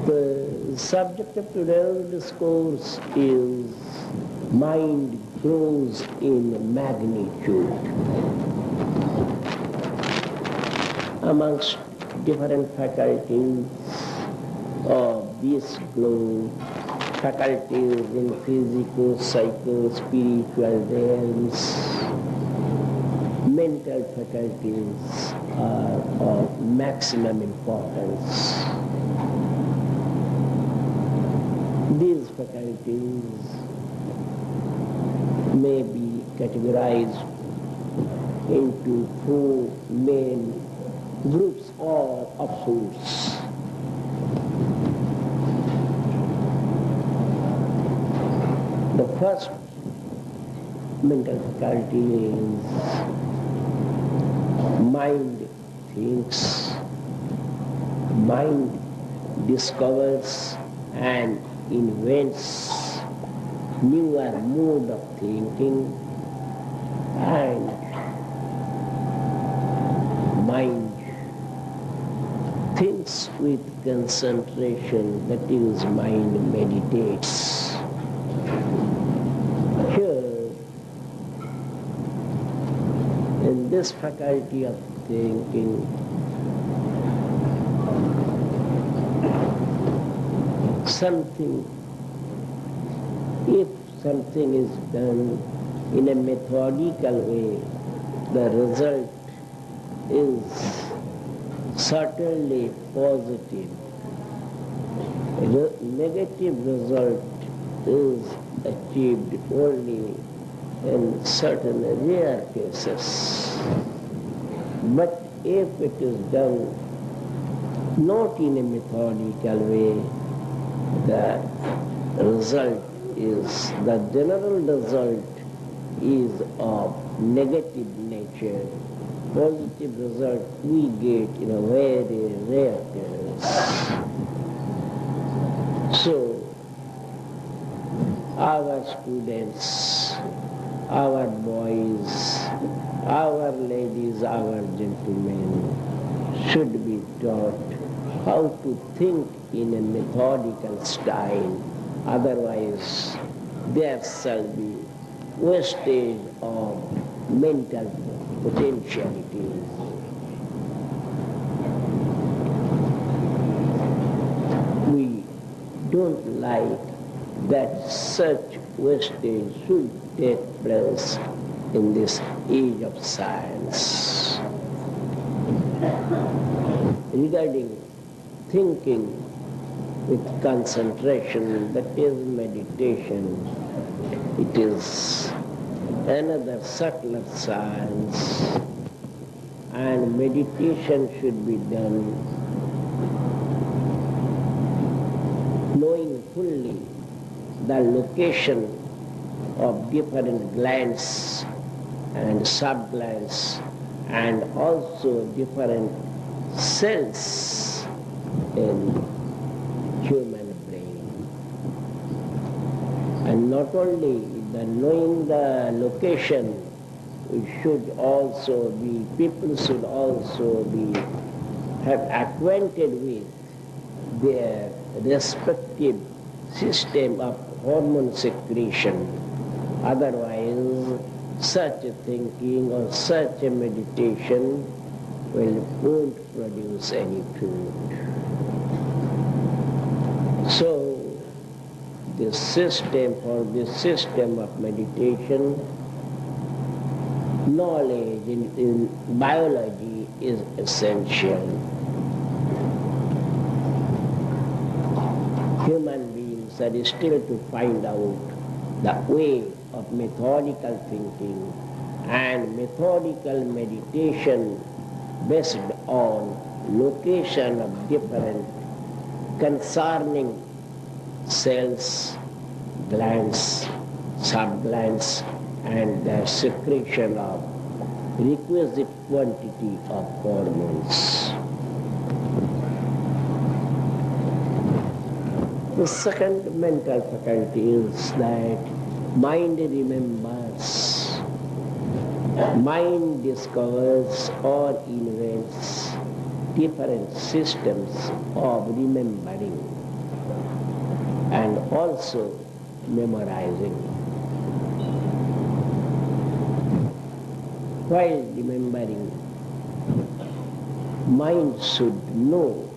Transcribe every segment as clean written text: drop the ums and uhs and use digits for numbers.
The subject of today's discourse is mind grows in magnitude. Amongst different faculties of this globe, faculties in physical, psycho, spiritual realms, mental faculties are of maximum importance. These faculties may be categorized into four main groups or offshoots. The first mental faculty is mind thinks, mind discovers and invents newer mode of thinking, and mind thinks with concentration, that is, mind meditates. Here, in this faculty of thinking, if something is done in a methodical way, the result is certainly positive. Negative result is achieved only in certain rare cases. But if it is done not in a methodical way, the general result is of negative nature. Positive result we get in a very rare case. So, our students, our boys, our ladies, our gentlemen should be taught how to think in a methodical style. Otherwise, there shall be wastage of mental potentialities. We don't like that such wastage should take place in this age of science. Regarding thinking with concentration, that is meditation, it is another subtler science, and meditation should be done knowing fully the location of different glands and sub-glands and also different cells in human brain. And not only knowing the location, people should also be acquainted with their respective system of hormone secretion. Otherwise, such a thinking or such a meditation won't produce any fruit. So, this system of meditation, knowledge in biology is essential. Human beings are still to find out the way of methodical thinking and methodical meditation based on location of different concerning cells, glands, sub-glands, and the secretion of requisite quantity of hormones. The second mental faculty is that mind remembers. Mind discovers or invents different systems of remembering. and also memorizing. While remembering, mind should know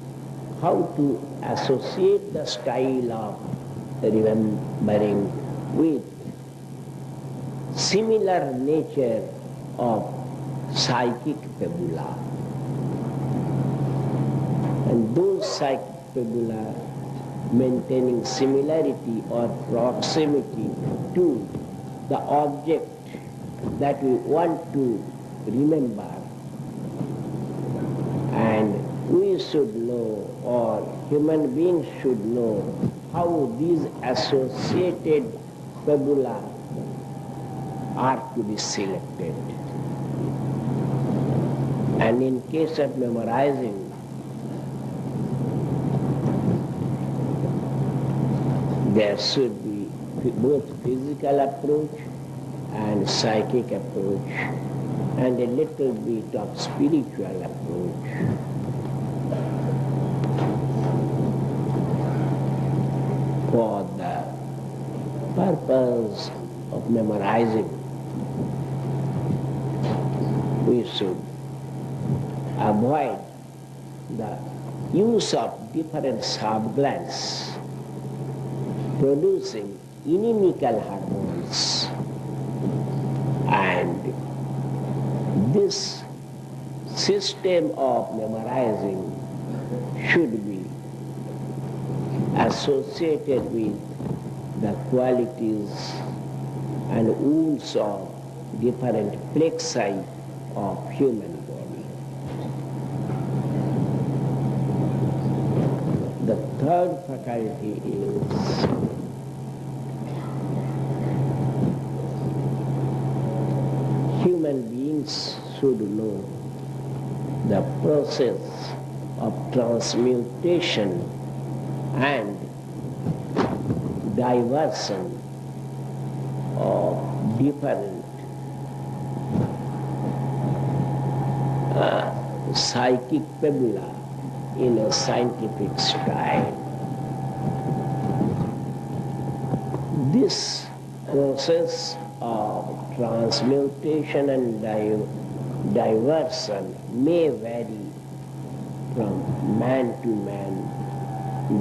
how to associate the style of remembering with similar nature of psychic fibula. And those psychic fibula maintaining similarity or proximity to the object that we want to remember, and we should know, or human beings should know, how these associated fibula are to be selected. And in case of memorizing, there should be both physical approach and psychic approach, and a little bit of spiritual approach. For the purpose of memorizing, we should avoid the use of different sub-glands producing inimical hormones, and this system of memorizing should be associated with the qualities and wounds of different plexi of human body. The third faculty is human beings should know the process of transmutation and diversion of different psychic fibula in a scientific style. This process of transmutation and diversion may vary from man to man,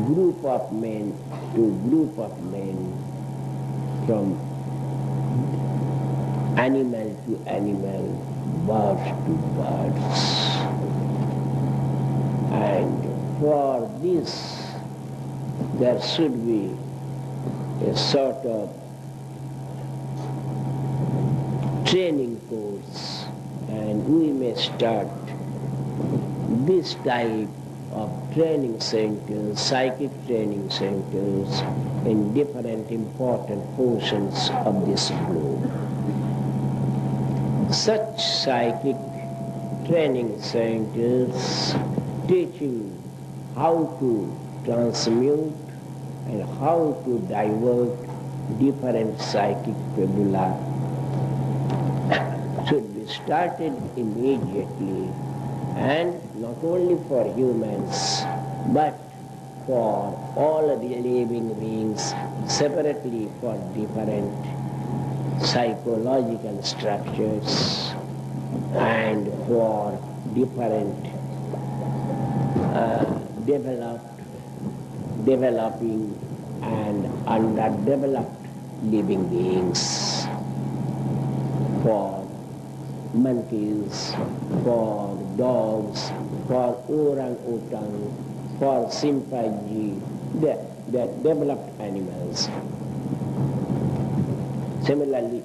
group of men to group of men, from animal to animal, birds to birds. And for this, there should be a sort of training course, and we may start this type of training centers, psychic training centers, in different important portions of this globe. Such psychic training centers teaching how to transmute and how to divert different psychic fibula should be started immediately, and not only for humans, but for all the living beings, separately for different psychological structures and for different developing and underdeveloped living beings, for monkeys, for dogs, for orang-utan, for chimpanzee, the developed animals. Similarly,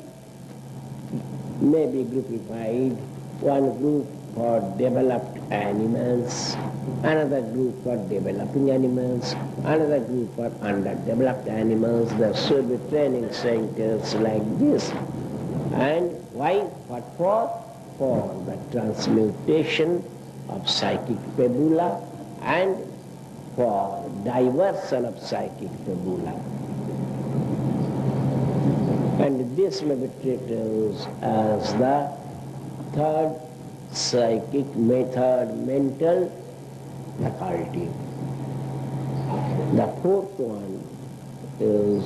may be groupified, one group for developed animals, another group for developing animals, another group for underdeveloped animals. There should be training centers like this. And why? What for? For the transmutation of psychic fibula and for diversion of psychic fibula. And this may be treated as the third psychic method, mental faculty. The fourth one is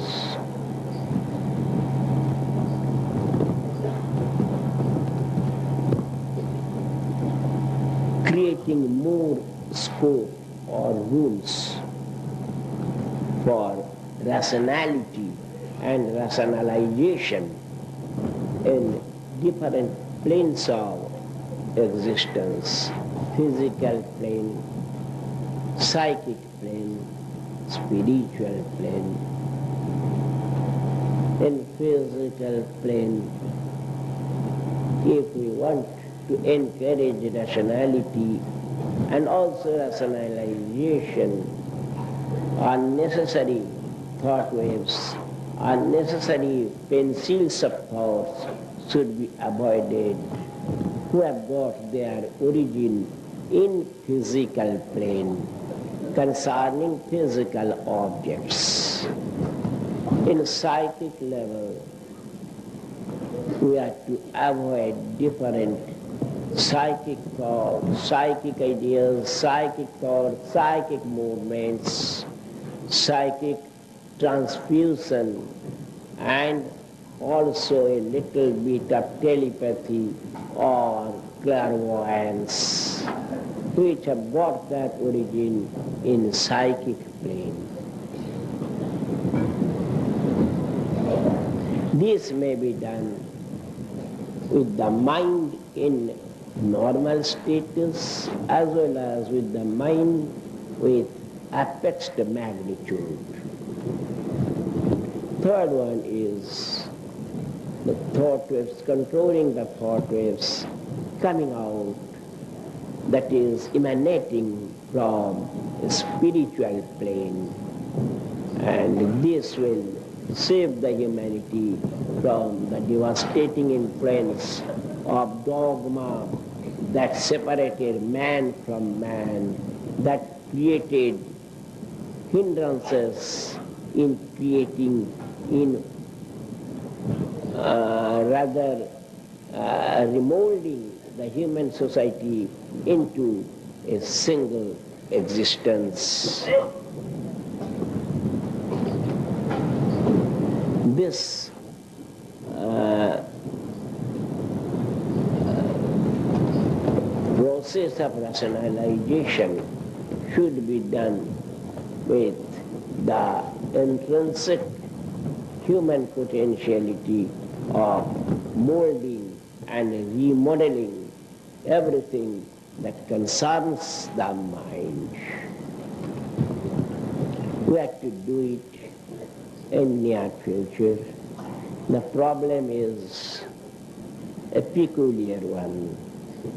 creating more scope or rooms for rationality and rationalization in different planes of existence: physical plane, psychic plane, spiritual plane. In physical plane, if we want to encourage rationality and also rationalization, unnecessary thought waves, unnecessary pencils of thoughts should be avoided, who have got their origin in physical plane, concerning physical objects. In psychic level, we have to avoid different psychic thoughts, psychic ideas, psychic thoughts, psychic movements, psychic transfusion, and also a little bit of telepathy or clairvoyance, which have got their origin in psychic plane. This may be done with the mind in normal status as well as with the mind with apex magnitude. Third one is the thought waves, controlling the thought waves coming out, that is emanating from a spiritual plane, and this will save the humanity from the devastating influence of dogma that separated man from man, that created hindrances in creating, in remolding the human society into a single existence. This process of rationalization should be done with the intrinsic human potentiality of molding and remodeling everything that concerns the mind. We have to do it in near future. The problem is a peculiar one,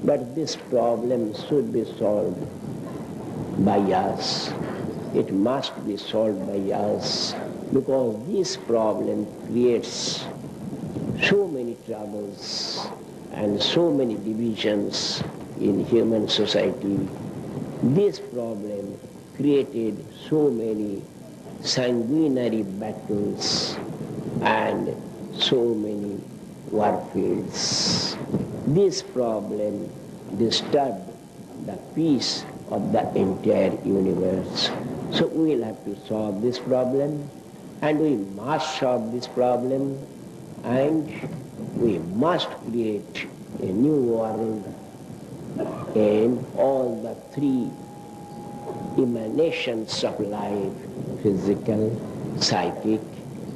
but this problem should be solved by us. It must be solved by us, because this problem creates so many troubles and so many divisions in human society. This problem created so many sanguinary battles and so many warfields. This problem disturbed the peace of the entire universe. So we will have to solve this problem, and we must solve this problem, and we must create a new world in all the three emanations of life: physical, psychic,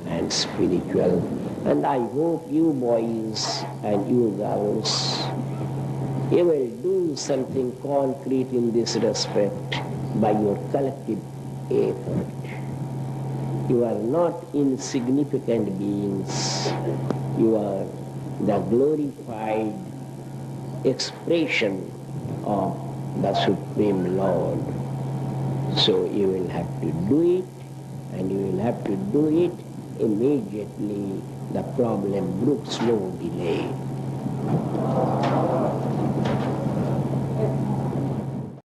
and spiritual. And I hope you boys and you girls, you will do something concrete in this respect by your collective effort. You are not insignificant beings. You are the glorified expression of the Supreme Lord. So you will have to do it, and you will have to do it immediately. The problem brooks no delay.